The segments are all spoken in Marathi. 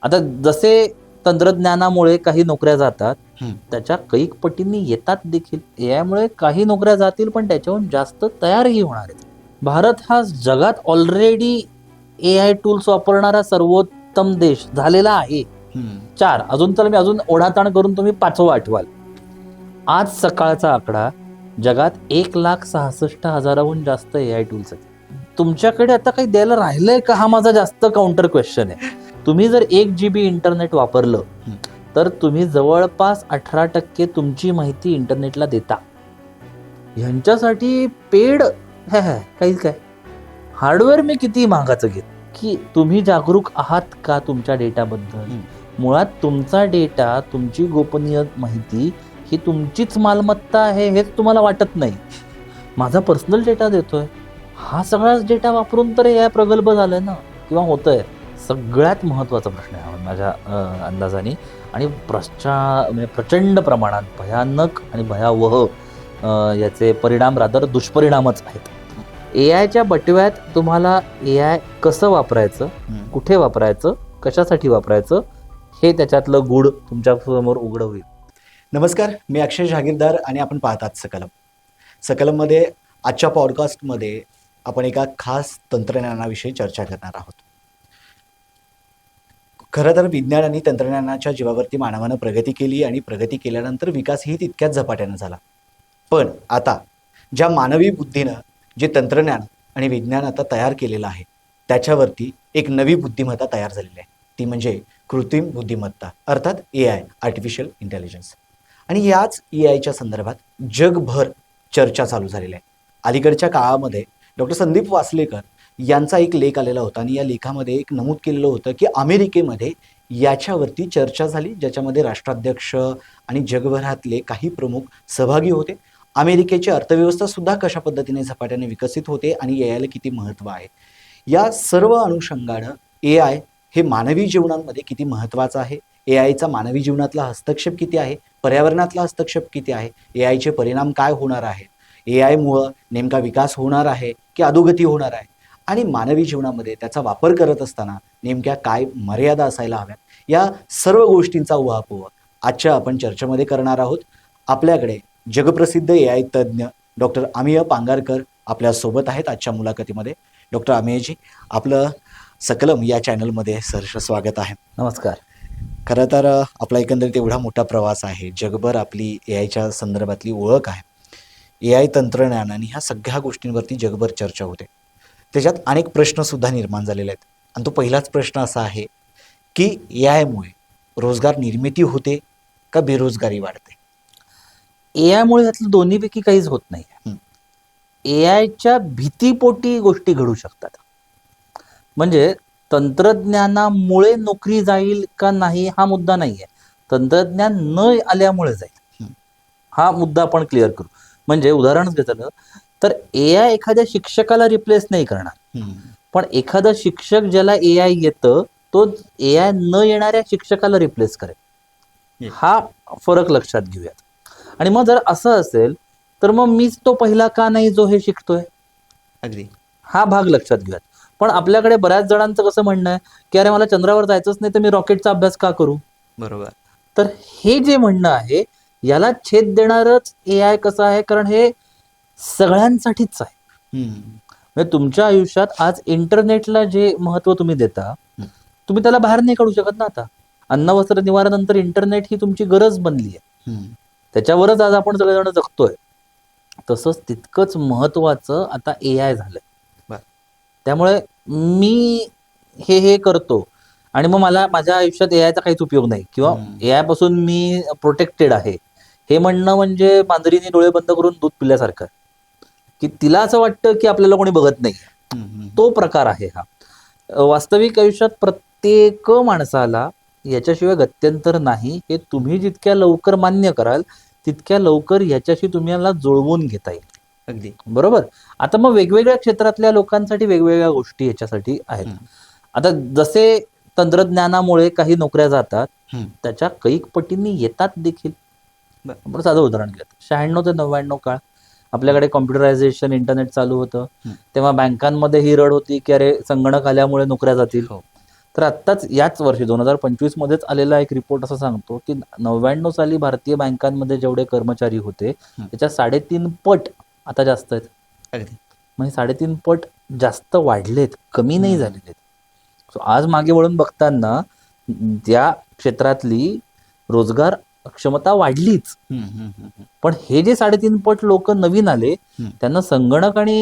आता जसे तंत्रज्ञानामुळे काही नोकऱ्या जातात, हम्म. त्याच्या कैक पटींनी येतात देखील. एआय मुळे काही नोकऱ्या जातील, पण त्याच्याहून जास्त तयारही होणार आहेत. भारत हा जगात ऑलरेडी एआय टूल्स वापरणारा सर्वोत्तम देश झालेला आहे. 4 अजून तर मी अजून ओढाताण करून तुम्ही 5वं आठवाल. आज सकाळचा आकडा जगात 1,66,000हून जास्त एआय टूल्स आहेत. तुमच्याकडे आता काही द्यायला राहिलंय का, हा माझा जास्त काउंटर क्वेश्चन आहे. तुम्ही जर 1 GB इंटरनेट वापरलं तर तुम्ही जवळपास 18% तुमची माहिती इंटरनेटला देता. ह्यांच्यासाठी पेड काहीच काय. हार्डवेअर मी किती महागाचं घेत, की तुम्ही जागरूक आहात का तुमच्या डेटाबद्दल. मुळात तुमचा डेटा, तुमची गोपनीय माहिती ही तुमचीच मालमत्ता आहे हेच तुम्हाला वाटत नाही. माझा पर्सनल डेटा देतोय, हा सगळाच डेटा वापरून तर हे प्रगल्भ झालंय ना, किंवा होतंय. सगळ्यात महत्त्वाचा प्रश्न आहे माझ्या अंदाजाने, आणि प्रचंड प्रमाणात भयानक आणि भयावह याचे परिणाम, रादर दुष्परिणामच आहेत. एआयच्या बटव्यात तुम्हाला एआय कसं वापरायचं, कुठे वापरायचं, कशासाठी वापरायचं, हे त्याच्यातलं गूढ तुमच्या समोर उघड होईल. नमस्कार, मी अक्षय जहागीरदार आणि आपण पाहतात सकलममध्ये आजच्या पॉडकास्टमध्ये आपण एका खास तंत्रज्ञानाविषयी चर्चा करणार आहोत. खरं तर विज्ञान आणि तंत्रज्ञानाच्या जीवावरती मानवानं प्रगती केली आणि प्रगती केल्यानंतर विकासही तितक्याच झपाट्यानं झाला. पण आता ज्या मानवी बुद्धीनं जे तंत्रज्ञान आणि विज्ञान आता तयार केलेलं आहे, त्याच्यावरती एक नवी बुद्धिमत्ता तयार झालेली आहे. ती म्हणजे कृत्रिम बुद्धिमत्ता, अर्थात एआय, आर्टिफिशियल इंटेलिजन्स. आणि याच एआयच्या संदर्भात जगभर चर्चा चालू झालेली आहे. अलीकडच्या काळामध्ये डॉक्टर संदीप वासलेकर यांचा एक लेख आलेला होता आणि या लेखामध्ये एक नमूद केलेलं होतं की अमेरिकेमध्ये याच्यावरती चर्चा झाली, ज्याच्यामध्ये राष्ट्राध्यक्ष आणि जगभरातले काही प्रमुख सहभागी होते. अमेरिकेची अर्थव्यवस्था सुद्धा कशा पद्धतीने झपाट्याने विकसित होते आणि एआयला किती महत्त्व आहे, या सर्व अनुषंगानं एआय हे मानवी जीवनामध्ये किती महत्त्वाचं आहे, एआयचा मानवी जीवनातला हस्तक्षेप किती आहे, पर्यावरणातला हस्तक्षेप किती आहे, एआयचे परिणाम काय होणार आहे, एआयमुळं नेमका विकास होणार आहे की अधोगती होणार आहे, आणि मानवी जीवनामध्ये त्याचा वापर करत असताना नेमक्या काय मर्यादा असायला हव्यात, या सर्व गोष्टींचा उहापोह आजच्या आपण चर्चेमध्ये करणार आहोत. आपल्याकडे जगप्रसिद्ध एआय तज्ज्ञ डॉक्टर अमेय पांगारकर आपल्या सोबत आहेत आजच्या मुलाखतीमध्ये. डॉक्टर अमेयजी, आपलं सकलम या चॅनलमध्ये सहर्ष स्वागत आहे. नमस्कार. खरं तर आपला एकंदरीत एवढा मोठा प्रवास आहे, जगभर आपली एआयच्या संदर्भातली ओळख आहे, एआय तंत्रज्ञान आणि ह्या सगळ्या गोष्टींवरती जगभर चर्चा होते. त्याच्यात अनेक प्रश्नसुद्धा निर्माण झालेले आहेत. आणि तो पहिलाच प्रश्न असा आहे की एआयमुळे रोजगार निर्मिती होते का बेरोजगारी वाढते? एआयमुळे यातलं दोन्हीपैकी काहीच होत नाही. एआयच्या भीतीपोटी गोष्टी घडू शकतात. म्हणजे तंत्रज्ञानामुळे नोकरी जाईल का नाही हा मुद्दा नाहीये, तंत्रज्ञान न आल्यामुळे जाईल हा मुद्दा आपण क्लिअर करू. म्हणजे उदाहरणच घेतलं तर एआय एखाद्या शिक्षकाला रिप्लेस नाही करणार, पण एखादा शिक्षक ज्याला एआय येतं तो एआय न येणाऱ्या शिक्षकाला रिप्लेस करेल. हा फरक लक्षात घेऊयात. आणि मग जर असं असेल तर मग मीच तो पहिला का नाही जो हे शिकतोय, अगदी हा भाग लक्षात घेऊयात. पण आपल्याकडे बऱ्याच जणांचं कसं म्हणणं आहे की अरे मला चंद्रावर जायचंच नाही तर मी रॉकेटचा अभ्यास का करू. बरोबर. तर हे जे म्हणणं आहे याला छेद देणारच एआय कसं आहे, कारण हे सगळ्यांसाठीच आहे. म्हणजे तुमच्या आयुष्यात आज इंटरनेटला जे महत्व तुम्ही देता, तुम्ही त्याला बाहेर नाही काढू शकत ना. आता अन्न वस्त्र निवारानंतर इंटरनेट ही तुमची गरज बनली आहे, त्याच्यावरच आज आपण सगळेजण जगतोय. तसंच तितकंच महत्वाचं आता एआय झालंय. त्यामुळे मी हे करतो आणि मग मला माझ्या आयुष्यात एआयचा काहीच उपयोग नाही किंवा एआय पासून मी प्रोटेक्टेड आहे, हे म्हणणं म्हणजे मांजरीने डोळे बंद करून दूध पिल्यासारखं, की तिला असं वाटतं की आपल्याला कोणी बघत नाही. तो प्रकार आहे हा. वास्तविक आयुष्यात प्रत्येक माणसाला याच्याशिवाय गत्यंतर नाही, हे तुम्ही जितक्या लवकर मान्य कराल तितक्या लवकर याच्याशी तुम्हाला जुळवून घेता येईल. अगदी बरोबर. आता मग वेगवेगळ्या क्षेत्रातल्या लोकांसाठी वेगवेगळ्या गोष्टी याच्यासाठी आहेत. आता जसे तंत्रज्ञानामुळे काही नोकऱ्या जातात, त्याच्या कैक पटींनी येतात देखील. आपण साधं उदाहरण घेत, 96 ते 99 काळ आपल्याकडे कॉम्प्युटरायझेशन, इंटरनेट चालू होतं, तेव्हा बँकांमध्ये ही रड होती की अरे संगणक आल्यामुळे नोकऱ्या जातील. तर आत्ताच याच वर्षी 2025 मध्येच आलेला एक रिपोर्ट असं सांगतो की 99 साली भारतीय बँकांमध्ये जेवढे कर्मचारी होते त्याच्या 3.5 पट आता जास्त आहेत. अगदी. म्हणजे 3.5 पट जास्त वाढलेत, कमी नाही झालेले. सो आज मागे वळून बघताना त्या क्षेत्रातली रोजगार क्षमता वाढलीच, पण हे जे 3.5 पट लोक नवीन आले त्यांना संगणक आणि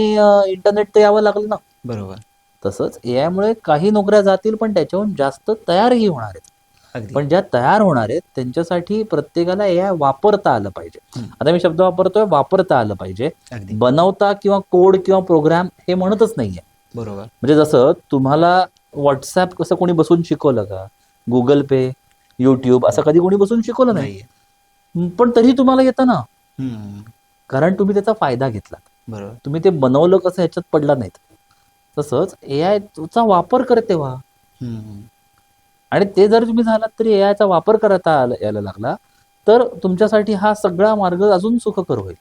इंटरनेट तर यावं लागलं ना. बरोबर. तसंच एआय मुळे काही नोकऱ्या जातील पण त्याच्याहून जास्त तयारही होणार आहेत. अगदी. पण ज्या तयार होणार आहेत त्यांच्यासाठी प्रत्येकाला एआय वापरता आलं पाहिजे. आता मी शब्द वापरतोय वापरता आलं पाहिजे. अगदी. बनवता किंवा कोड किंवा प्रोग्राम हे म्हणतच नाहीये. बरोबर. म्हणजे जसं तुम्हाला व्हॉट्सअप कसं कोणी बसून शिकवलं का, गुगल पे, युट्यूब असं कधी कोणी बसून शिकवलं नाही, पण तरी तुम्हाला येतं ना, कारण तुम्ही त्याचा फायदा घेतला. बरोबर. तुम्ही ते बनवलं कसं ह्याच्यात पडला नाहीत. तसंच एआय चा वापर करते व्हा, आणि ते जर तुम्ही झालात तरी एआयचा वापर करता यायला लागला तर तुमच्यासाठी हा सगळा मार्ग अजून सुखकर होईल.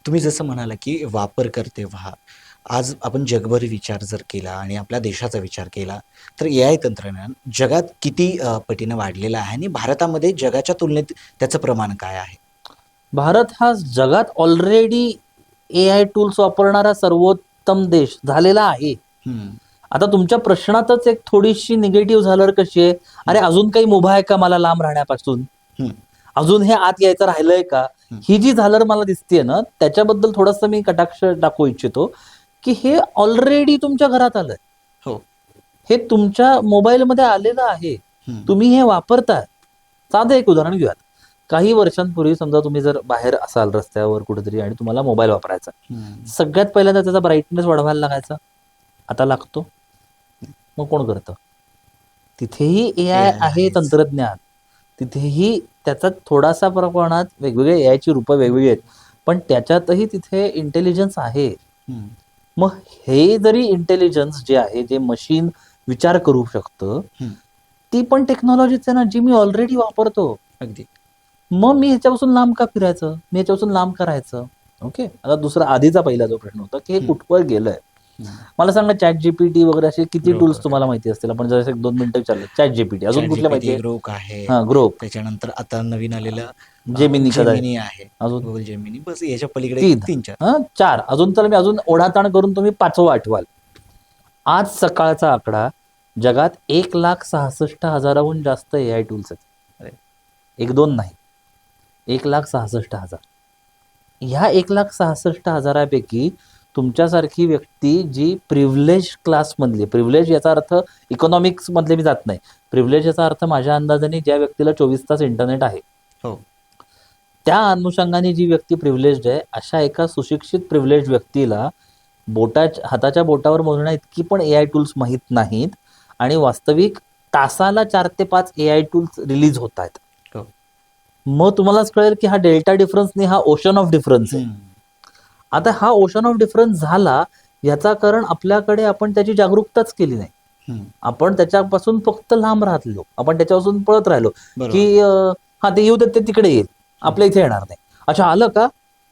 तुम्ही जसं म्हणाला की वापर करते व्हा, आज आपण जगभर विचार जर केला आणि आपल्या देशाचा विचार केला तर एआय तंत्रज्ञान जगात किती पटीनं वाढलेलं आहे आणि भारतामध्ये जगाच्या तुलनेत त्याचं प्रमाण काय आहे? भारत हा जगात ऑलरेडी एआय टूल्स वापरणारा सर्वोत्तम देश झालेला आहे. आता तुमच्या प्रश्नातच एक थोडीशी निगेटिव्ह झालर कशी आहे, अरे अजून काही मुभा आहे का मला लांब राहण्यापासून, अजून हे आत यायचं राहिलंय का, ही जी झालर मला दिसतेय ना त्याच्याबद्दल थोडंसं मी कटाक्ष दाखवू इच्छितो की हे ऑलरेडी तुमच्या घरात आलंय. हो. हे तुमच्या मोबाईलमध्ये आलेलं आहे, तुम्ही हे वापरताय. साधं एक उदाहरण घेऊयात. काही वर्षांपूर्वी समजा तुम्ही जर बाहेर असाल रस्त्यावर कुठेतरी आणि तुम्हाला मोबाईल वापरायचा, सगळ्यात पहिल्यांदा त्याचा ब्राईटनेस वाढवायला लागायचा. आता लागतो? मग कोण करतं? तिथेही एआय आहे तंत्रज्ञान, तिथेही त्याचा थोडासा प्रमाणात वेगवेगळे एआयची रूपं वेगवेगळी आहेत, पण त्याच्यातही तिथे इंटेलिजन्स आहे. मग हे जरी इंटेलिजन्स जे आहे, जे मशीन विचार करू शकतं, ती पण टेक्नॉलॉजीच आहे ना, जी मी ऑलरेडी वापरतो. अगदी. मग मी ह्याच्यापासून लांब का फिरायचं, मी ह्याच्यापासून लांब करायचं. ओके. आता दुसरा आधीचा पहिला जो प्रश्न होता की हे कुठवर गेलंय. मला सांगा, चॅट जीपीटी वगैरे असे किती टूल्स तुम्हाला माहिती असतील? आपण जर 1-2 मिनिटं चाललं. चॅट जीपीटी, अजून कुठल्या माहिती? ग्रोक आहे. ग्रोक, त्याच्यानंतर आता नवीन आलेलं जेमिनी आहे, अजून गुगल जेमिनी. बस याच्या पलीकडे 3-4 अजून. तर मी अजून ओढाताण करून तुम्ही 5वं आठवाल. आज सकाळचा आकडा जगात 1,66,000हून जास्त एआय टूल्स आहेत. 1-2 नाही, 1,66,000. ह्या 1,66,000पैकी तुमच्यासारखी व्यक्ती जी प्रिव्हिलेज क्लासमधली, प्रिव्हिलेज याचा अर्थ इकॉनॉमिक्स मधले मी जात नाही, प्रिव्हिलेज याचा अर्थ माझ्या अंदाजाने ज्या व्यक्तीला 24 तास इंटरनेट आहे, हो, त्या अनुषंगाने जी व्यक्ती प्रिव्हिलेज्ड आहे, अशा एका सुशिक्षित प्रिव्हिलेज व्यक्तीला हाताच्या बोटावर मोजण्या इतकी पण एआय टूल्स माहीत नाहीत, आणि वास्तविक तासाला 4 ते 5 एआय टूल्स रिलीज होत आहेत. मग तुम्हालाच कळेल की हा डेल्टा डिफरन्स नाही, हा ओशन ऑफ डिफरन्स आहे. आता हा ओशन ऑफ डिफरन्स झाला याचा कारण आपल्याकडे आपण त्याची जागरूकताच केली नाही. आपण त्याच्यापासून फक्त लांब राहिलो, आपण त्याच्यापासून पळत राहिलो की हा ते येऊ देत, ते तिकडे येईल, आपल्या इथे येणार नाही. अच्छा आलं का,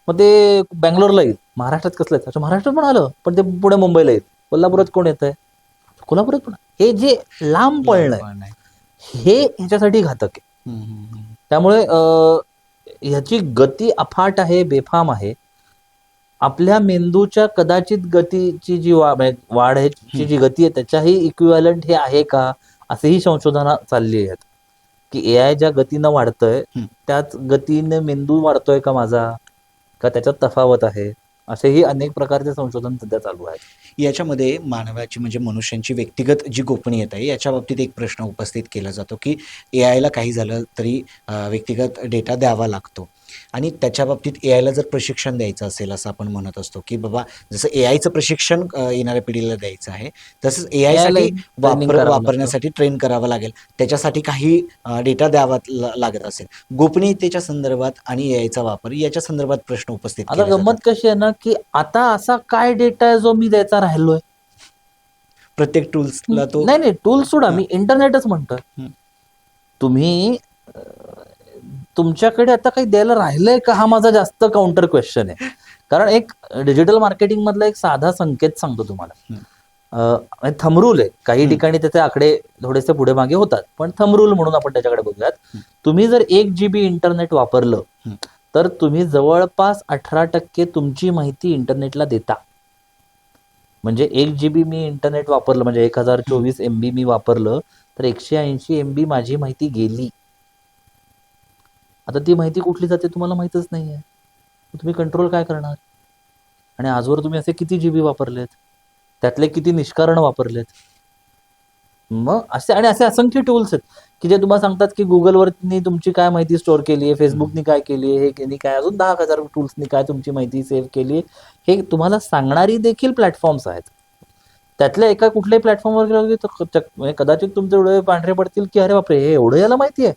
मग ते बँगलोरला येईल. महाराष्ट्रात कसलं आहे? अच्छा महाराष्ट्रात पण आलं, पण ते पुढे मुंबईला येईल. कोल्हापुरात कोण येत आहे? कोल्हापुरात पण. हे जे लांब पळणं हे ह्याच्यासाठी घातक आहे. त्यामुळे ह्याची गती अफाट आहे, बेफाम आहे. आपल्या मेंदूच्या कदाचित गतीची जी वाढ आहे, जी गती आहे, त्याच्याही इक्विव्हॅलंट हे आहे का, असेही संशोधन चालली आहेत की एआय ज्या गतीनं वाढतंय त्याच गतीने मेंदू वाढतोय का माझा, का त्याच्यात तफावत आहे. असेही अनेक प्रकारचे संशोधन सध्या चालू आहेत. याच्यामध्ये मानवाची म्हणजे मनुष्यांची व्यक्तिगत जी गोपनीयता आहे याच्या बाबतीत एक प्रश्न उपस्थित केला जातो की एआयला काही झालं तरी व्यक्तिगत डेटा द्यावा लागतो, आणि त्याच्या बाबतीत एआयला जर प्रशिक्षण द्यायचं असेल असं आपण म्हणत असतो की बाबा जसं एआयचं प्रशिक्षण येणाऱ्या पिढीला द्यायचं आहे, तसंच एआयसाठी वापरण्यासाठी ट्रेन करावं लागेल, त्याच्यासाठी काही डेटा द्यावा लागत असेल. गोपनीयतेच्या संदर्भात आणि एआयचा वापर याच्या संदर्भात प्रश्न उपस्थित आता गंमत कशी आहे ना की आता असा काय डेटा आहे जो मी द्यायचा राहिलोय? प्रत्येक टूल्सला तो नाही टूल्स सोडा, मी इंटरनेटच म्हणतोय. तुम्ही तुमच्याकडे आता काही द्यायला राहिलंय का, हा माझा जास्त काउंटर क्वेश्चन आहे. कारण एक डिजिटल मार्केटिंग मधला एक साधा संकेत सांगतो तुम्हाला. थंबरूल आहे. काही ठिकाणी त्याचे आकडे थोडेसे पुढे मागे होतात, पण थंबरूल म्हणून आपण त्याच्याकडे बघूयात. तुम्ही जर 1 GB इंटरनेट वापरलं तर तुम्ही जवळपास 18% तुमची माहिती इंटरनेटला देता. म्हणजे 1 GB मी इंटरनेट वापरलं म्हणजे 1024 MB मी वापरलं तर 180 MB माझी माहिती गेली. आता ती माहिती कुठली जाते तुम्हाला माहितच नाहीये. तुम्ही कंट्रोल काय करणार? आणि आजवर तुम्ही असे किती GB वापरलेत, त्यातले किती निष्कारण वापरलेत. मग असे असंख्य टूल्स आहेत की जे तुम्हाला सांगतात की गुगलवरनी तुमची काय माहिती स्टोअर केली आहे, फेसबुकनी काय केली आहे, हे काय अजून 10,000 टूल्सनी काय तुमची माहिती सेव्ह केली आहे, हे तुम्हाला सांगणारी देखील प्लॅटफॉर्म्स आहेत. त्यातल्या एका कुठल्याही प्लॅटफॉर्मवर गेलं तर कदाचित तुमचे डोळे पांढरे पडतील की अरे बापरे हे एवढं याला माहिती आहे.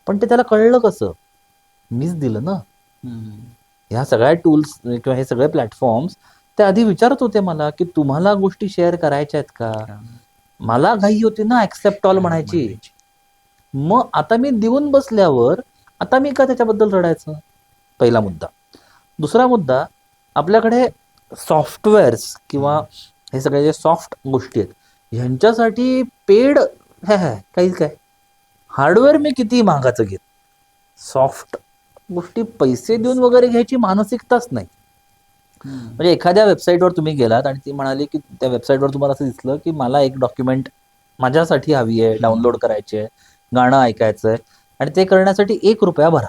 पण ते त्याला कळलं कसं? मीच दिलं ना. ह्या सगळ्या टूल्स किंवा हे सगळे प्लॅटफॉर्म्स ते आधी विचारत होते मला की तुम्हाला गोष्टी शेअर करायच्या आहेत का. मला घाई होती ना ऍक्सेप्ट ऑल म्हणायची. मग आता मी देऊन बसल्यावर आता मी का त्याच्याबद्दल रडायचं? पहिला मुद्दा. दुसरा मुद्दा, आपल्याकडे सॉफ्टवेअर्स किंवा हे सगळे जे सॉफ्ट गोष्टी आहेत ह्यांच्यासाठी पेड काही काय हार्डवेअर मी किती महागाचं घेत, सॉफ्ट गोष्टी पैसे देऊन वगैरे घ्यायची मानसिकताच नाही. म्हणजे एखाद्या वेबसाईटवर तुम्ही गेलात आणि ती म्हणाली की त्या वेबसाईटवर तुम्हाला असं दिसलं की मला एक डॉक्युमेंट माझ्यासाठी हवी आहे, डाउनलोड करायची आहे, गाणं ऐकायचं आहे आणि ते करण्यासाठी ₹1 भरा.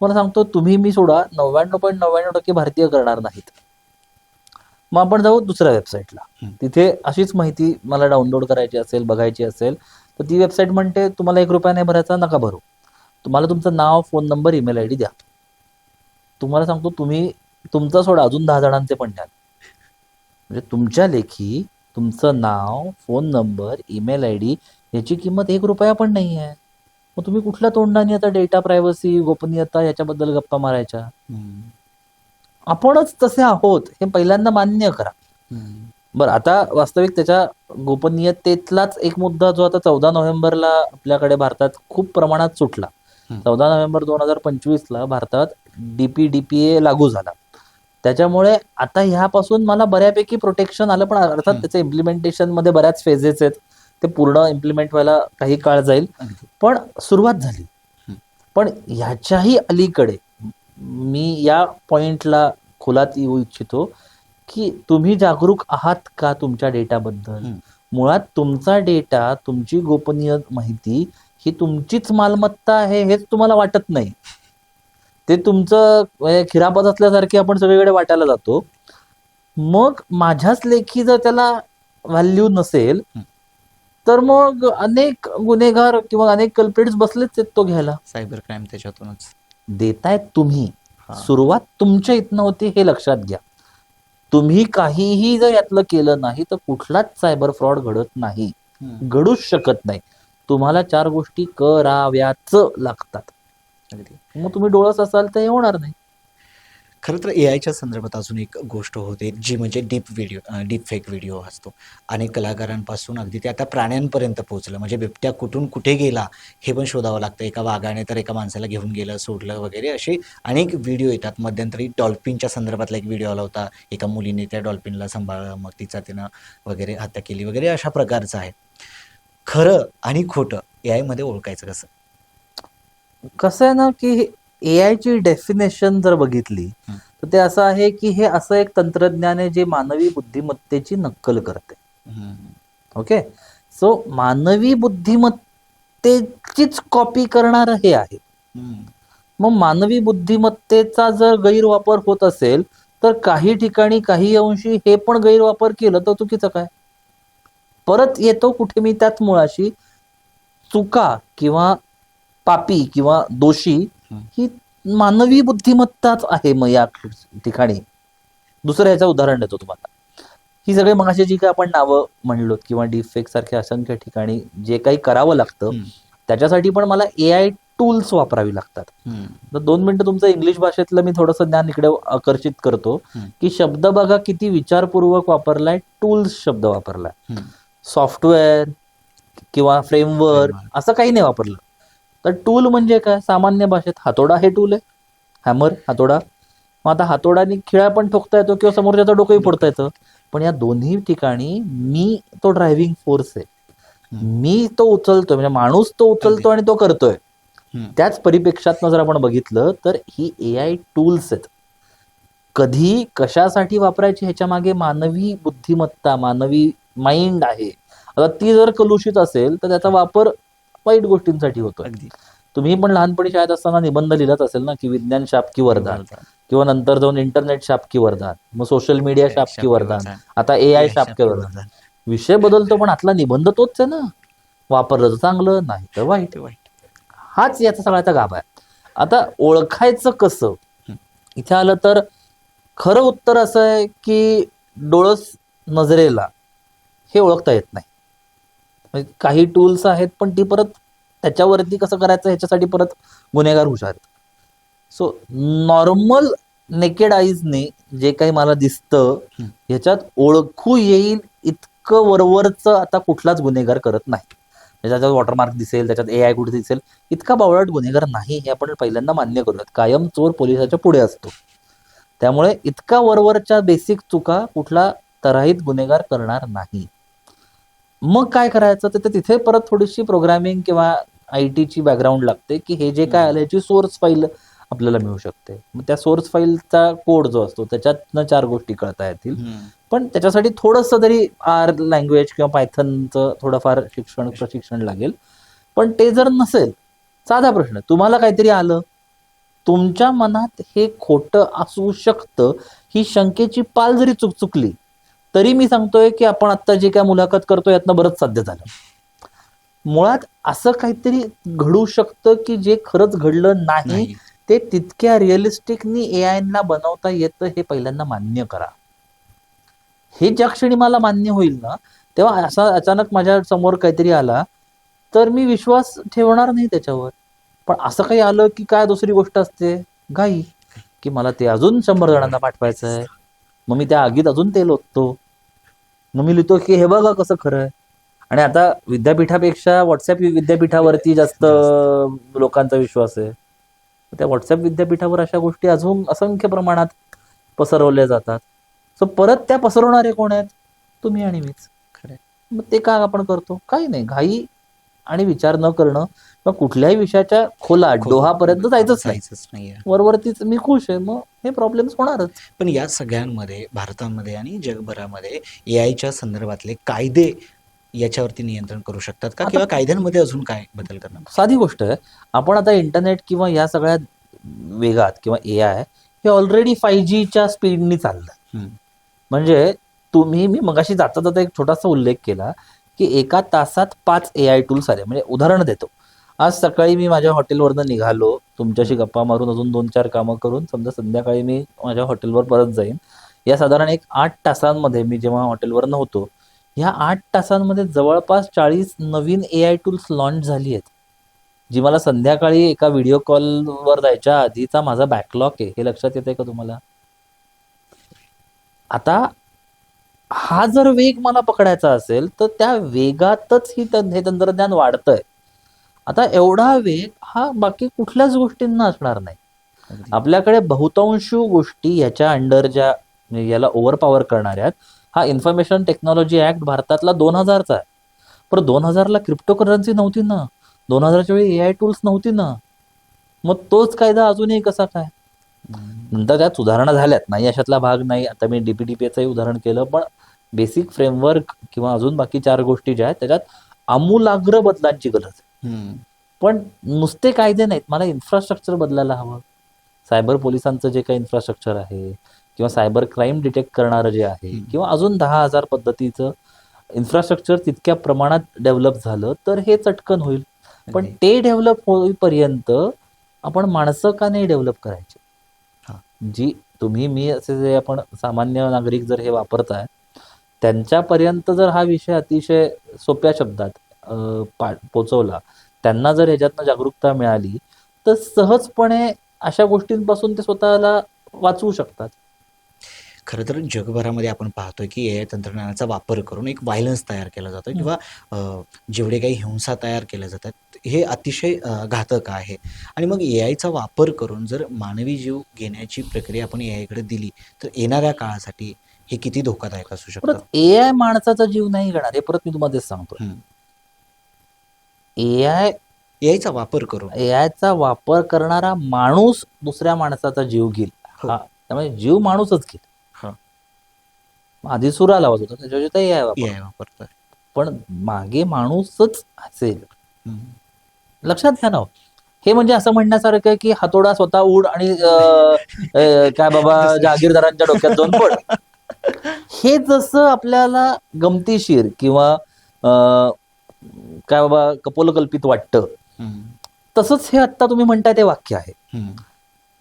मला सांगतो तुम्ही मी सोडा 99.99% भारतीय करणार नाहीत. मग आपण जाऊ दुसऱ्या वेबसाईटला. तिथे अशीच माहिती मला डाउनलोड करायची असेल, बघायची असेल तर ती वेबसाईट म्हणते तुम्हाला ₹1 नाही भरायचा, नका भरू, तुम्हाला तुमचं नाव, फोन नंबर, ईमेल ID द्या. तुम्हाला सांगतो तुम्ही तुमचं सोडा अजून 10 जणांचे पण द्याल. म्हणजे तुमच्या लेखी तुमचं नाव, फोन नंबर, ईमेल ID याची किंमत ₹1 पण नाही आहे. मग तुम्ही कुठल्या तोंडाने आता डेटा प्रायव्हसी, गोपनीयता याच्याबद्दल गप्पा मारायच्या? आपणच तसे आहोत हे पहिल्यांदा मान्य करा. बरं, आता वास्तविक त्याच्या गोपनीयतेतलाच एक मुद्दा जो आता 14 नोव्हेंबरला आपल्याकडे भारतात खूप प्रमाणात सुटला. 14 नोव्हेंबर 2025ला भारतात DPDPA लागू झाला. त्याच्यामुळे आता ह्यापासून मला बऱ्यापैकी प्रोटेक्शन आलं, पण अर्थात त्याचं इम्प्लिमेंटेशन मध्ये बऱ्याच फेजेस आहेत. ते पूर्ण इम्प्लिमेंट व्हायला काही काळ जाईल, पण सुरुवात झाली. पण ह्याच्याही अलीकडे मी या पॉइंटला खोलात येऊ इच्छितो की तुम्ही जागरूक आहात का तुमच्या डेटाबद्दल? मुळात तुमचा डेटा, तुमची गोपनीय माहिती ही तुमचीच मालमत्ता आहे हेच तुम्हाला वाटत नाही. ते तुमचं खिरापत असल्यासारखी आपण सगळीकडे वाटायला जातो. मग माझ्याच लेखी जर त्याला व्हॅल्यू नसेल तर मग अनेक गुन्हेगार किंवा अनेक कल्प्रिट्स बसलेच आहेत तो घ्यायला. सायबर क्राईम त्याच्यातूनच देतायत तुम्ही. सुरुवात तुमच्या इथनं होती हे लक्षात घ्या. तुम्ही काहीही जर यातलं केलं नाही तर कुठलाच सायबर फ्रॉड घडत नाही, घडूच शकत नाही. तुम्हाला 4 गोष्टी कराव्याच लागतात. मग तुम्ही डोळस असाल तर हे होणार नाही. खरं तर AIच्या संदर्भात अजून एक गोष्ट होते जी म्हणजे डीप फेक व्हिडिओ असतो. अनेक कलाकारांपासून अगदी ते आता प्राण्यांपर्यंत पोहोचलं. म्हणजे बिबट्या कुठून कुठे गेला हे पण शोधावं लागतं. एका वाघाने तर एका माणसाला घेऊन गेलं, सोडलं वगैरे असे अनेक व्हिडिओ येतात. मध्यंतरी डॉल्फिनच्या संदर्भातला एक व्हिडिओ आला होता. एका मुलीने त्या डॉल्फिनला सांभाळलं, मग तिनं वगैरे हत्या केली वगैरे अशा प्रकारचं आहे. खरं आणि खोटं AI मध्ये ओळखायचं कसं? कसं आहे ना की AIची डेफिनेशन जर बघितली तर ते असं आहे की हे असं एक तंत्रज्ञान आहे जे मानवी बुद्धिमत्तेची नक्कल करते. ओके, सो मानवी बुद्धिमत्तेचीच कॉपी करणारं हे आहे. मग मानवी बुद्धिमत्तेचा जर गैरवापर होत असेल तर काही ठिकाणी काही अंशी हे पण गैरवापर केलं तर चुकीचं काय? परत येतो कुठे मी त्याच मुळाशी, चुका किंवा पापी किंवा दोषी ही मानवी बुद्धिमत्ताच आहे. मग या ठिकाणी दुसरं ह्याचं उदाहरण देतो तुम्हाला. ही सगळे मगाशी जी काही आपण नावं म्हणलो किंवा डीपफेक सारख्या असंख्य ठिकाणी जे काही करावं लागतं त्याच्यासाठी पण मला AI टूल्स वापरावी लागतात. तर 2 मिनिटं तुमचं इंग्लिश भाषेतलं मी थोडंसं ज्ञान इकडे आकर्षित करतो की शब्द बघा किती विचारपूर्वक वापरलाय. टूल्स शब्द वापरलाय, सॉफ्टवेअर किंवा फ्रेमवर्क असं काही नाही वापरलं. तर टूल म्हणजे काय? सामान्य भाषेत हातोडा हे टूल आहे. हॅमर, हातोडा. मग आता हातोडाने खिळा पण ठोकता येतो किंवा समोरच्याचं डोकंही फोडता येतं. पण या दोन्ही ठिकाणी मी तो ड्रायव्हिंग फोर्स आहे. मी तो उचलतोय, म्हणजे माणूस तो उचलतो आणि तो करतोय. त्याच परिप्रेक्षातनं जर आपण बघितलं तर ही AI टूल्स आहेत. कधी कशासाठी वापरायची ह्याच्या मागे मानवी बुद्धिमत्ता, मानवी माइंड आहे. आता ती जर कलुषित असेल तर त्याचा वापर वाईट गोष्टींसाठी होतोय. अगदी तुम्ही पण लहानपणी शाळेत असताना निबंध लिहिलाच असेल ना, की विज्ञान शाप की वरदान, किंवा नंतर जाऊन इंटरनेट शाप की वरदान, मग सोशल मीडिया शाप की वरदान, आता AI शाप की वरदान. विषय बदलतो पण आतला निबंध तोच आहे ना. वापरलं तर चांगलं, नाही तर वाईट. हाच याचा सगळ्याचा गाभा आहे. आता ओळखायचं कसं, इथे आलं तर खरं उत्तर असं आहे की डोळस नजरेला हे ओळखता येत नाही. म्हणजे काही टूल्स आहेत पण ती परत त्याच्यावरती कसं करायचं ह्याच्यासाठी परत गुन्हेगार हुशार आहेत. सो नॉर्मल नेकेड आईजने जे काही मला दिसतं ह्याच्यात ओळखू येईल इतकं वरवरचं आता कुठलाच गुन्हेगार करत नाही. त्याच्यात वॉटरमार्क दिसेल, त्याच्यात AI कुठे दिसेल, इतका बावळट गुन्हेगार नाही हे आपण पहिल्यांदा मान्य करूयात. कायम चोर पोलिसाच्या पुढे असतो. त्यामुळे इतका वरवरच्या बेसिक चुका कुठला तराहीत गुन्हेगार करणार नाही. मग काय करायचं तर तिथे परत थोडीशी प्रोग्रामिंग किंवा IT ची बॅकग्राऊंड लागते, की हे जे काय आलं याची सोर्स फाईल आपल्याला मिळू शकते. मग त्या सोर्स फाईलचा कोड जो असतो त्याच्यातनं 4 गोष्टी कळता येतील. पण त्याच्यासाठी थोडंसं तरी R लँग्वेज किंवा पायथनचं थोडंफार प्रशिक्षण लागेल. पण ते जर नसेल, साधा प्रश्न, तुम्हाला काहीतरी आलं, तुमच्या मनात हे खोटं असू शकतं, ही शंकेची पाल जरी चुकली तरी मी सांगतोय की आपण आता जे काय मुलाखत करतोय यातनं बरंच साध्य झालं. मुळात असं काहीतरी घडू शकतं की जे खरंच घडलं नाही, ते तितक्या रिअलिस्टिकनी AI बनवता येतं हे पहिल्यांदा मान्य करा. हे ज्या क्षणी मला मान्य होईल ना, तेव्हा असा अचानक माझ्या समोर काहीतरी आला तर मी विश्वास ठेवणार नाही त्याच्यावर. पण असं काही आलं की काय दुसरी गोष्ट असते, घाई, की मला ते अजून 100 जणांना पाठवायचं आहे. मग मी त्या आगीत अजून तेल ओततो. मग मी लिहितो की हे बघा कसं खरं आहे. आणि आता विद्यापीठापेक्षा व्हॉट्सअप विद्यापीठावरती जास्त लोकांचा विश्वास आहे. त्या व्हॉट्सअप विद्यापीठावर अशा गोष्टी अजून असंख्य प्रमाणात पसरवल्या जातात. सो परत त्या पसरवणारे कोण आहेत, तुम्ही आणि मीच. खरं. मग ते का आपण करतो, काही नाही, घाई आणि विचार न करणं किंवा कुठल्याही विषयाच्या खोलात डोहापर्यंत जायचंच नाही, वरवरतीच मी खुश आहे, मग हे प्रॉब्लेम्स होणारच. पण या सगळ्यांमध्ये भारतामध्ये आणि जगभरामध्ये AI च्या संदर्भातले कायदे याच्यावरती नियंत्रण करू शकतात का, किंवा कायद्यांमध्ये अजून काय बदल करणं? साधी गोष्ट आहे, आपण आता इंटरनेट किंवा या सगळ्या वेगात किंवा AI हे ऑलरेडी 5Gच्या स्पीडनी चाललं. म्हणजे मी मगाशी जाता जाता एक छोटासा उल्लेख केला की एका तासात 5 AI टूल्स आले. म्हणजे उदाहरण देतो, आज सकाळी मी माझ्या हॉटेलवरनं निघालो, तुमच्याशी गप्पा मारून अजून 2-4 कामं करून समजा संध्याकाळी मी माझ्या हॉटेलवर परत जाईन. या साधारण एक 8 तासांमध्ये मी जेव्हा हॉटेलवर नव्हतो, ह्या 8 तासांमध्ये जवळपास 40 नवीन AI टूल्स लॉन्च झाली आहेत, जी मला संध्याकाळी एका व्हिडिओ कॉलवर जायच्या आधीचा माझा बॅकलॉग आहे. हे लक्षात येतंय का तुम्हाला? आता हा जर वेग मला पकडायचा असेल तर त्या वेगातच हे तंत्रज्ञान वाढतंय. आता एवढा वेग हा बाकी कुठल्याच गोष्टींना असणार नाही. आपल्याकडे बहुतांश गोष्टी याच्या अंडर ज्या याला ओव्हरपॉवर करणाऱ्या आहेत. हा इन्फॉर्मेशन टेक्नॉलॉजी ऍक्ट भारतातला 2000चा आहे. पण 2000ला क्रिप्टोकरन्सी नव्हती ना, 2000च्या वेळी AI टूल्स नव्हती ना. मग तोच कायदा अजूनही कसा काय? नंतर त्यात सुधारणा झाल्यात, नाही अशातला भाग नाही. आता मी DPDPAचंही उदाहरण केलं, पण बेसिक फ्रेमवर्क किंवा अजून बाकी 4 गोष्टी ज्या आहेत त्याच्यात आमूलाग्र बदलांची गरज आहे. पण नुसते कायदे नाहीत, मला इन्फ्रास्ट्रक्चर बदलायला हवं. सायबर पोलिसांचं जे काही इन्फ्रास्ट्रक्चर आहे किंवा सायबर क्राईम डिटेक्ट करणारं जे आहे किंवा अजून 10,000 पद्धतीचं इन्फ्रास्ट्रक्चर तितक्या प्रमाणात डेव्हलप झालं तर हे चटकन होईल. पण ते डेव्हलप होईपर्यंत आपण माणसं का नाही डेव्हलप करायची? जी तुम्ही मी असे जे आपण सामान्य नागरिक जर हे वापरताय त्यांच्यापर्यंत जर हा विषय अतिशय सोप्या शब्दात पोचवला, त्यांना जर ह्याच्यातनं जागरूकता मिळाली तर सहजपणे अशा गोष्टींपासून ते स्वतःला वाचवू शकतात. खरं तर जगभरामध्ये आपण पाहतोय की AI तंत्रज्ञानाचा वापर करून एक व्हायलन्स तयार केला जातो किंवा जेवढे काही हिंसा तयार केल्या जातात हे अतिशय घातक आहे. आणि मग AIचा वापर करून जर मानवी जीव घेण्याची प्रक्रिया आपण AI कडे दिली तर येणाऱ्या काळासाठी हे किती धोकादायक असू शकतं? परत एआय माणसाचा जीव नाही घेणार, हे परत मी तुम्हाला तेच सांगतो. एआयचा वापर करून एआयचा वापर करणारा माणूस दुसऱ्या माणसाचा जीव घेईल. हो. त्यामुळे जीव माणूसच घेईल. हा. आधी सुरा लावत होता, त्याच्यावर एआय वापर, एआय वापरतोय. पण मागे माणूसच असेल. लक्षात घ्या ना हो. हे म्हणजे असं म्हणण्यासारखं आहे की हातोडा स्वतः उड आणि काय बाबा जहागीरदारांच्या डोक्यात जाऊन पड. हे जसं आपल्याला गमतीशीर किंवा काय बाबा कपोलकल्पित वाटतं, तसंच हे आता तुम्ही म्हणताय ते वाक्य आहे.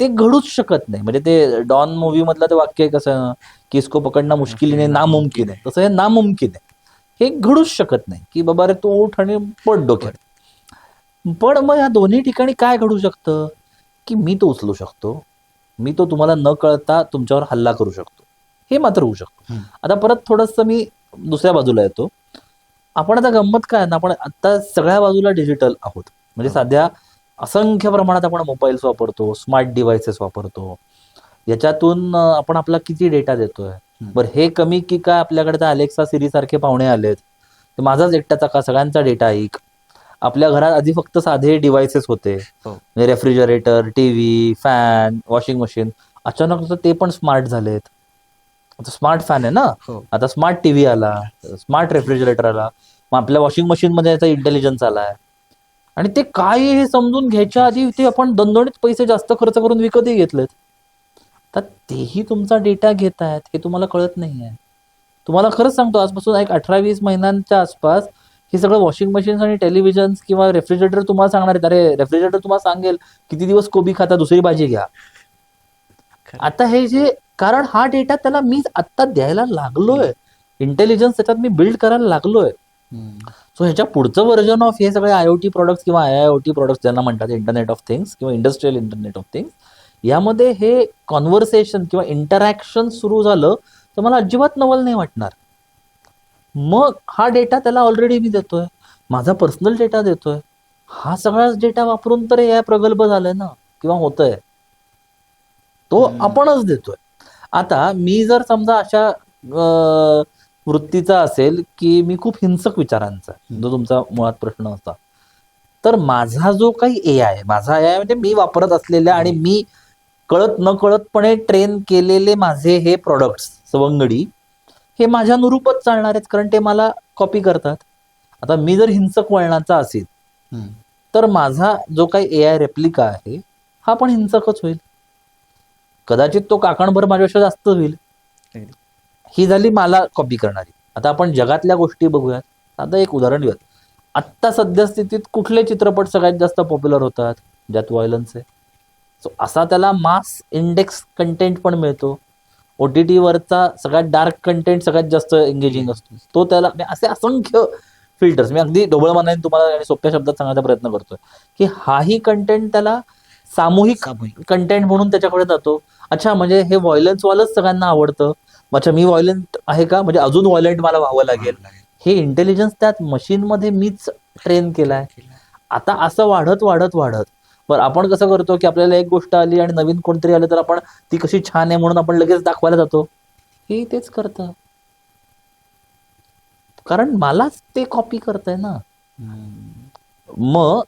ते घडूच शकत नाही. म्हणजे ते डॉन मूव्ही मधलं ते वाक्य आहे कसं की इसको पकडणं मुश्किल नाही, नामुमकिन आहे. तसं हे नामुमकिन आहे. हे घडूच शकत नाही की बाबा रे तू उठ आणि पड डोक्यात. पण मग या दोन्ही ठिकाणी काय घडू शकतं की मी तो उचलू शकतो, मी तो तुम्हाला न कळता तुमच्यावर हल्ला करू शकतो. हे मात्र होऊ शकतो. आता परत थोडंसं मी दुसऱ्या बाजूला येतो. आपण आता गंमत काय ना, आपण आता सगळ्या बाजूला डिजिटल आहोत. म्हणजे सध्या असंख्य प्रमाणात आपण मोबाईल्स वापरतो, स्मार्ट डिव्हाइसेस वापरतो. याच्यातून आपण आपला किती डेटा देतोय. बरं हे कमी की काय आपल्याकडे तर अलेक्सा सिरी सारखे पाहुणे आलेत, तर माझाच एकट्याचा का सगळ्यांचा डेटा ऐक. आपल्या घरात आधी फक्त साधे डिव्हाइसेस होते, refrigerator, TV, fan, washing machine. अचानक ते पण स्मार्ट झालेत. आता स्मार्ट फॅन आहे ना, आता स्मार्ट टीव्ही आला, स्मार्ट रेफ्रिजरेटर आला, मग आपल्या वॉशिंग मशीन मध्ये याचा इंटेलिजन्स आलाय. आणि ते काय हे समजून घ्यायच्या आधी ते आपण दणदणीत पैसे जास्त खर्च करून विकतही घेतलेत. तर तेही तुमचा डेटा घेत आहेत, हे तुम्हाला कळत नाहीये. तुम्हाला खरंच सांगतो, आजपासून एक 18-20 महिन्यांच्या आसपास हे सगळं वॉशिंग मशीन्स आणि टेलिव्हिजन किंवा रेफ्रिजरेटर तुम्हाला सांगणार आहेत, अरे रेफ्रिजरेटर तुम्हाला सांगेल किती दिवस कोबी खाता, दुसरी भाजी घ्या. आता हे जे, कारण हा डेटा त्याला मी आता द्यायला लागलोय, इंटेलिजन्स त्याच्यात मी बिल्ड करायला लागलोय. सो ह्याच्या पुढचं व्हर्जन ऑफ हे सगळे IoT प्रोडक्ट्स किंवा IIoT प्रोडक्ट्स ज्यांना म्हणतात, इंटरनेट ऑफ थिंग्स किंवा इंडस्ट्रियल इंटरनेट ऑफ थिंग्स, यामध्ये हे कॉन्व्हर्सेशन किंवा इंटरॅक्शन सुरू झालं तर मला अजिबात नवल नाही वाटणार. मग हा डेटा त्याला ऑलरेडी मी देतोय, माझा पर्सनल डेटा देतोय. हा सगळाच डेटा वापरून तर या प्रगल्भ झालंय ना, किंवा होतंय तो आपणच देतोय. आता मी जर समजा अशा वृत्तीचा असेल की मी खूप हिंसक विचारांचा, जो तुमचा मुळात प्रश्न होता, तर माझा जो काही AI, माझा AI म्हणजे मी वापरत असलेल्या आणि मी कळत न कळतपणे ट्रेन केलेले माझे हे प्रोडक्ट्स सवंगडी, हे माझ्या अनुरूपच चालणार आहेत, कारण ते मला कॉपी करतात. आता मी जर हिंसक वळणाचा असेल तर माझा जो काही AI रेप्लिका आहे हा पण हिंसकच होईल. कदाचित तो काकणभर माझ्यापेक्षा जास्त होईल. ही झाली मला कॉपी करणारी. आता आपण जगातल्या गोष्टी बघूयात. आता एक उदाहरण घेऊयात. आत्ता सद्यस्थितीत कुठले चित्रपट सगळ्यात जास्त पॉप्युलर होतात ज्यात व्हायलन्स आहे. सो असा त्याला मास इंडेक्स कंटेंट पण मिळतो. OTT वरचा सगळ्यात डार्क कंटेंट सगळ्यात जास्त एंगेजिंग असतो. तो त्याला, असे असंख्य फिल्टर्स, मी अगदी ढोबळमानाने तुम्हाला आणि सोप्या शब्दात सांगण्याचा प्रयत्न करतोय की हाही कंटेंट त्याला सामूहिक कंटेंट म्हणून त्याच्याकडे जातो. अच्छा, म्हणजे हे व्हायलन्स वालच सगळ्यांना आवडतं. अच्छा, मी व्हायलंट आहे का, म्हणजे अजून व्हायलंट मला व्हावं लागेल. हे इंटेलिजन्स त्यात मशीनमध्ये मीच ट्रेन केलाय. आता असं वाढत वाढत वाढत, बरं आपण कसं करतो की आपल्याला एक गोष्ट आली आणि नवीन कोणतरी आलं तर आपण ती कशी छान आहे म्हणून आपण लगेच दाखवायला जातो. हे तेच करतं, कारण मलाच ते कॉपी करतंय ना. मग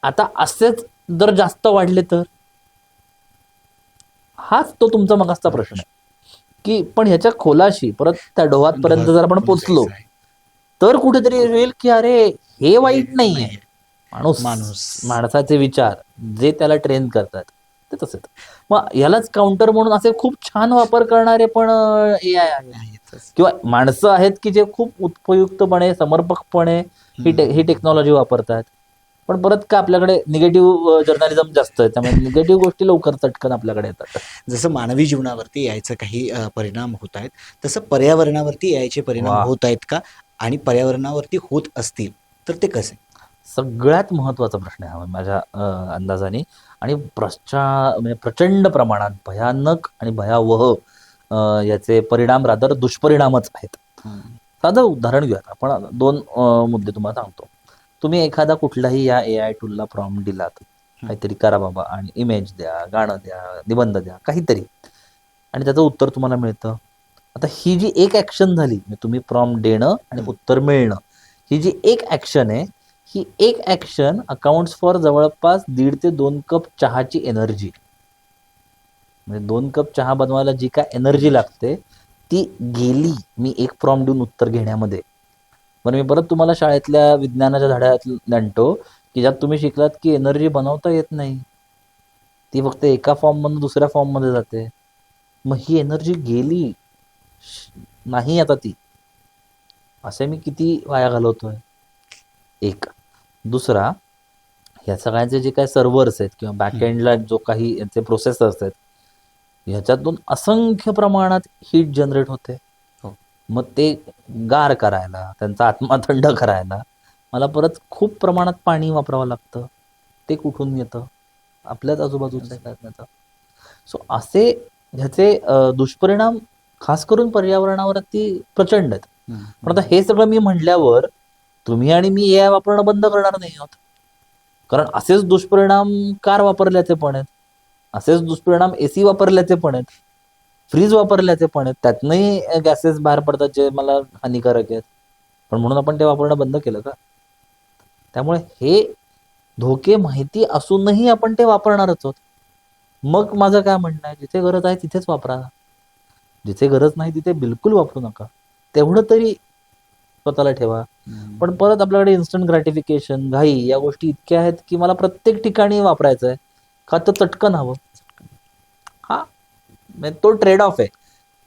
आता असेच जर जास्त वाढले तर, हाच तो तुमचा मगाचा प्रश्न आहे की पण ह्याच्या खोलाशी परत त्या डोहातपर्यंत जर आपण पोचलो तर कुठेतरी होईल की अरे हे वाईट नाहीये, माणसाचे विचार जे त्याला ट्रेन करतात ते तसेच. मग यालाच काउंटर म्हणून असे खूप छान वापर करणारे पण AI आहे, किंवा माणसं आहेत की जे खूप उपयुक्तपणे, समर्पकपणे ही टेक्नॉलॉजी वापरतात. पण परत का आपल्याकडे निगेटिव्ह जर्नलिझम जास्त आहे, त्यामुळे निगेटिव्ह गोष्टी लवकर चटकन आपल्याकडे येतात. जसं मानवी जीवनावरती यायचं काही परिणाम होत आहेत, तसं पर्यावरणावरती यायचे परिणाम होत आहेत का, आणि पर्यावरणावरती होत असतील तर ते कसे? सगळ्यात महत्वाचा प्रश्न आहे हा माझ्या अंदाजाने, आणि प्रचंड प्रमाणात भयानक आणि भयावह याचे परिणाम, रादर दुष्परिणामच आहेत. साधं उदाहरण घेऊयात. आपण 2 मुद्दे तुम्हाला सांगतो. तुम्ही एखादा कुठलाही या AI टूलला प्रॉम्प्ट दिलात, काहीतरी करा बाबा आणि इमेज द्या, गाणं द्या, निबंध द्या, काहीतरी, आणि त्याचं उत्तर तुम्हाला मिळतं. आता ही जी एक ऍक्शन झाली, म्हणजे तुम्ही प्रॉम्प्ट देणं आणि उत्तर मिळणं, ही जी एक ऍक्शन आहे, ही एक ऍक्शन अकाउंट्स फॉर जवळपास 1.5 ते 2 कप चहाची एनर्जी. म्हणजे 2 कप चहा बनवायला जी काय एनर्जी लागते ती गेली मी एक प्रॉम्प्ट देऊन उत्तर घेण्यामध्ये. बरं, मी परत तुम्हाला शाळेतल्या विज्ञानाच्या धड्यात आणतो, की ज्यात तुम्ही शिकलात की एनर्जी बनवता येत नाही, ती फक्त एका फॉर्ममधून दुसऱ्या फॉर्ममध्ये जाते. मग ही एनर्जी गेली नाही आता ती, असे मी किती वाया घालवतोय. एक. दुसरा, ह्या सगळ्यांचे जे काही सर्व्हर्स आहेत किंवा बॅकएंडला जो काही यांचे प्रोसेसर्स आहेत, ह्याच्यातून असंख्य प्रमाणात हीट जनरेट होते. हो. मग ते गार करायला, त्यांचा आत्मा थंड करायला मला परत खूप प्रमाणात पाणी वापरावं लागतं. ते कुठून येतं? आपल्याच आजूबाजूच्या कारणाचं. सो असे ह्याचे दुष्परिणाम खास करून पर्यावरणावरती प्रचंड आहेत. पण आता हे सगळं मी म्हटल्यावर तुम्ही आणि मी एआय वापरणं बंद करणार नाही आहोत, कारण असेच दुष्परिणाम कार वापरल्याचे पण आहेत, असेच दुष्परिणाम एसी वापरल्याचे पण आहेत, फ्रीज वापरल्याचे पण आहेत, त्यातनंही गॅसेस बाहेर पडतात जे मला हानिकारक आहेत. पण म्हणून आपण ते वापरणं बंद केलं का? त्यामुळे हे धोके माहिती असूनही आपण ते वापरणारच आहोत. मग माझं काय म्हणणं आहे, जिथे गरज आहे तिथेच वापरा, जिथे गरज नाही तिथे बिलकुल वापरू नका. तेवढं तरी स्वतःला ठेवा. पण परत आपल्याकडे इन्स्टंट ग्रॅटिफिकेशन, घाई, या गोष्टी इतक्या आहेत की मला प्रत्येक ठिकाणी वापरायचं आहे, का तर चटकन हवं. हा, म्हणजे तो ट्रेड ऑफ आहे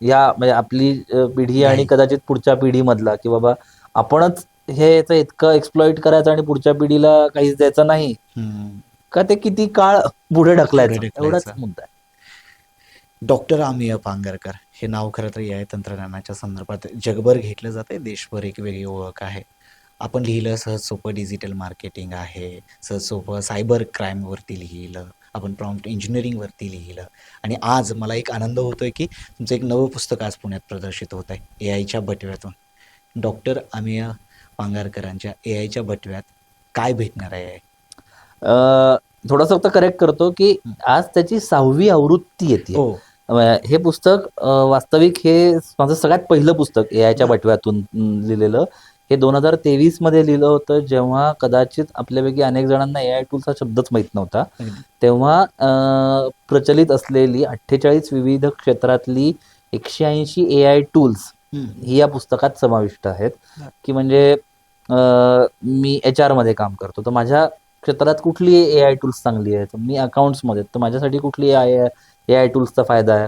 या म्हणजे आपली पिढी आणि कदाचित पुढच्या पिढीमधला, की बाबा आपणच हे याचं इतकं एक्सप्लॉइट करायचं आणि पुढच्या पिढीला काहीच द्यायचं नाही, का ते किती काळ पुढे ढकलायचं, एवढाच मुद्दा आहे. डॉक्टर अमेय पांगरकर हे नाव खरं तर एआय तंत्रज्ञानाच्या संदर्भात जगभर घेतलं जाते, देशभर एक वेगळी ओळख आहे. आपण लिहिलं सहज सोपं डिजिटल मार्केटिंग आहे, सहज सोपं सायबर क्राईमवरती लिहिलं, आपण प्रॉम्प्ट इंजिनिअरिंगवरती लिहिलं, आणि आज मला एक आनंद होतोय की तुमचं एक नवं पुस्तक आज पुण्यात प्रदर्शित होत आहे एआयच्या बटव्यातून. डॉक्टर अमेय पांगारकरांच्या एआयच्या बटव्यात काय भेटणार आहे? थोडंसं फक्त करेक्ट करतो की आज त्याची 6वी आवृत्ती येते. हे पुस्तक वास्तविक हे माझं सगळ्यात पहिलं पुस्तक एआयच्या बटव्यातून लिहिलेलं. हे 2023 मध्ये लिहिलं होतं, जेव्हा कदाचित आपल्यापैकी अनेक जणांना एआय टूल्स हा शब्दच माहीत नव्हता. तेव्हा प्रचलित असलेली 48 विविध क्षेत्रातली 180 एआय टूल्स ही या पुस्तकात समाविष्ट आहेत. की म्हणजे मी HR मध्ये काम करतो, तर माझ्या क्षेत्रात कुठली एआय टूल्स चांगली आहेत, मी अकाउंट्समध्ये तर माझ्यासाठी कुठली एआय टूल्सचा फायदा आहे,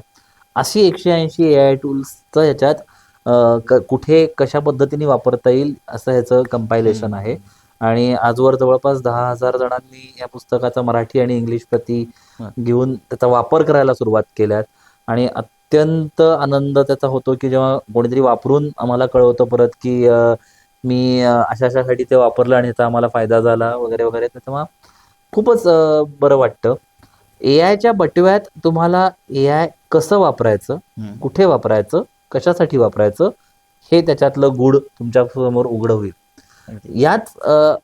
अशी 180 एआय टूल्सचं ह्याच्यात कुठे कशा पद्धतीने वापरता येईल असं ह्याचं कंपायलेशन आहे. आणि आजवर जवळपास 10,000 जणांनी या पुस्तकाचा मराठी आणि इंग्लिश प्रती घेऊन त्याचा वापर करायला सुरुवात केल्यात. आणि अत्यंत आनंद त्याचा होतो की जेव्हा कोणीतरी वापरून आम्हाला कळवतं परत की मी अशासाठी ते वापरलं आणि त्याचा आम्हाला फायदा झाला वगैरे वगैरे. तेव्हा खूपच बरं वाटतं. एआयच्या बटव्यात तुम्हाला एआय कसं वापरायचं, कुठे वापरायचं, कशासाठी वापरायचं, हे त्याच्यातलं गूढ तुमच्या समोर उघड होईल. याच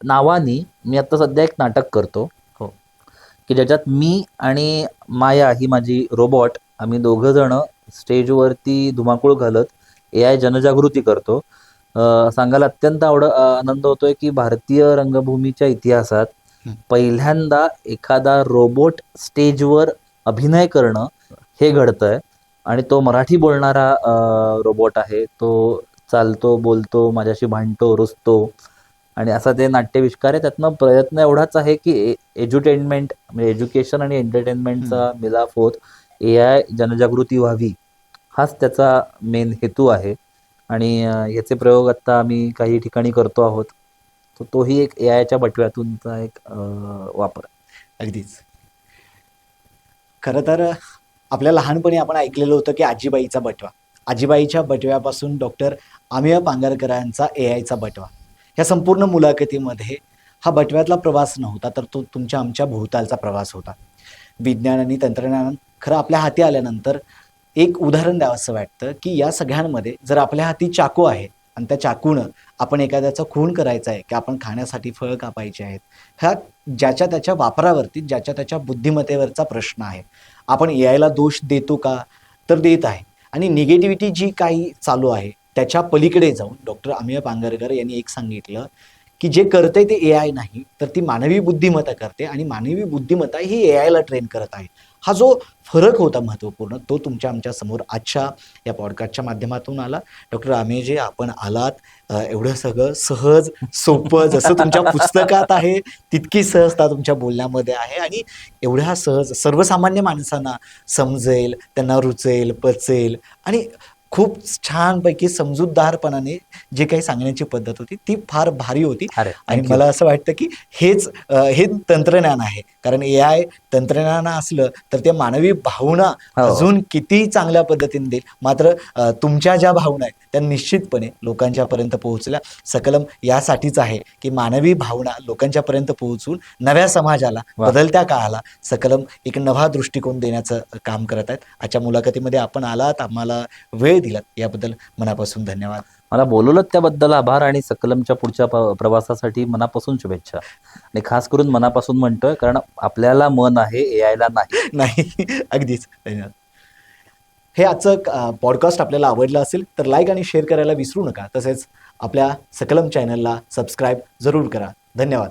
नावानी मी आता सध्या एक नाटक करतो की ज्याच्यात मी आणि माया ही माझी रोबॉट, आम्ही दोघं जण स्टेजवरती धुमाकूळ घालत एआय जनजागृती करतो. सांगायला अत्यंत आनंद होतोय की भारतीय रंगभूमीच्या इतिहासात पहिल्यांदा एखादा रोबोट स्टेजवर अभिनय करणं हे घडतंय. आणि तो मराठी बोलणारा रोबोट आहे. तो चालतो, बोलतो, माझ्याशी भांडतो, रुसतो, आणि असा ते नाट्यविष्कार आहे. त्यातनं प्रयत्न एवढाच आहे की एज्युटेनमेंट म्हणजे एज्युकेशन आणि एंटरटेनमेंटचा मिलाफ होत एआय जनजागृती व्हावी, हाच त्याचा मेन हेतू आहे. आणि याचे प्रयोग आता आम्ही काही ठिकाणी करतो आहोत. तोही एक एआयच्या बटव्यातूनचा एक वापर. अगदीच. खरं तर आपल्या लहानपणी आपण ऐकलेलं होतं की आजीबाईचा बटवा, आजीबाईच्या बटव्यापासून डॉक्टर अमेय पांगारकरांचा एआयचा बटवा. ह्या संपूर्ण मुलाखतीमध्ये हा बटव्यातला प्रवास नव्हता, तर तो तुमच्या आमच्या भोवतालचा प्रवास होता. विज्ञान आणि तंत्रज्ञान खरं आपल्या हाती आल्यानंतर एक उदाहरण द्यावंसं वाटतं की या सगळ्यांमध्ये जर आपल्या हाती चाकू आहे आणि त्या चाकूनं आपण एखाद्याचा खून करायचा आहे की आपण खाण्यासाठी फळं कापायचे आहेत, ह्या ज्याच्या त्याच्या वापरावरती, ज्याच्या त्याच्या बुद्धिमत्तेवरचा प्रश्न आहे. आपण एआयला दोष देतो का? तर देत आहे. आणि निगेटिव्हिटी जी काही चालू आहे त्याच्या पलीकडे जाऊन डॉक्टर अमेय पांगरकर यांनी एक सांगितलं की जे करते ते ए आय नाही तर ती मानवी बुद्धिमत्ता करते आणि मानवी बुद्धिमत्ता ही ए आयला ट्रेन करत आहे. हा जो फरक होता महत्त्वपूर्ण तो तुमच्या आमच्या समोर आजच्या या पॉडकास्टच्या माध्यमातून आला. डॉक्टर अमेयजी आपण आलात, एवढं सगळं सहज सोपं जसं तुमच्या पुस्तकात आहे तितकी सहजता तुमच्या बोलण्यामध्ये आहे आणि एवढ्या सहज सर्वसामान्य माणसांना समजेल, त्यांना रुचेल, पचेल आणि खूप छानपैकी समजूतदारपणाने जे काही सांगण्याची पद्धत होती ती फार भारी होती. अरे, आणि thank you. मला असं वाटतं की हे तंत्रज्ञान आहे, कारण ए आय तंत्रज्ञान असलं तर ते मानवी भावना हो. अजून किती चांगल्या पद्धतीने देईल. मात्र तुमच्या ज्या भावना आहेत त्या निश्चितपणे लोकांच्या पर्यंत पोहोचल्या. सकलम यासाठीच आहे की मानवी भावना लोकांच्या पर्यंत पोहोचून नव्या समाजाला, वा. बदलत्या काळाला सकलम एक नवा दृष्टिकोन देण्याचं काम करत आहेत. आजच्या मुलाखतीमध्ये आपण आलात, आम्हाला वेळ दिलात याबद्दल मनापासून धन्यवाद. मला बोलवलं त्याबद्दल आभार आणि सकलमच्या पुढच्या प्रवासासाठी मनापासून शुभेच्छा. आणि खास करून मनापासून म्हणतोय कारण आपल्याला मन आहे, AI ला नाही. नाही, अगदीच धन्यवाद. हे आजचं पॉडकास्ट आपल्याला आवडलं असेल तर लाईक आणि शेअर करायला विसरू नका. तसेच आपल्या सकलम चॅनलला सबस्क्राईब जरूर करा. धन्यवाद.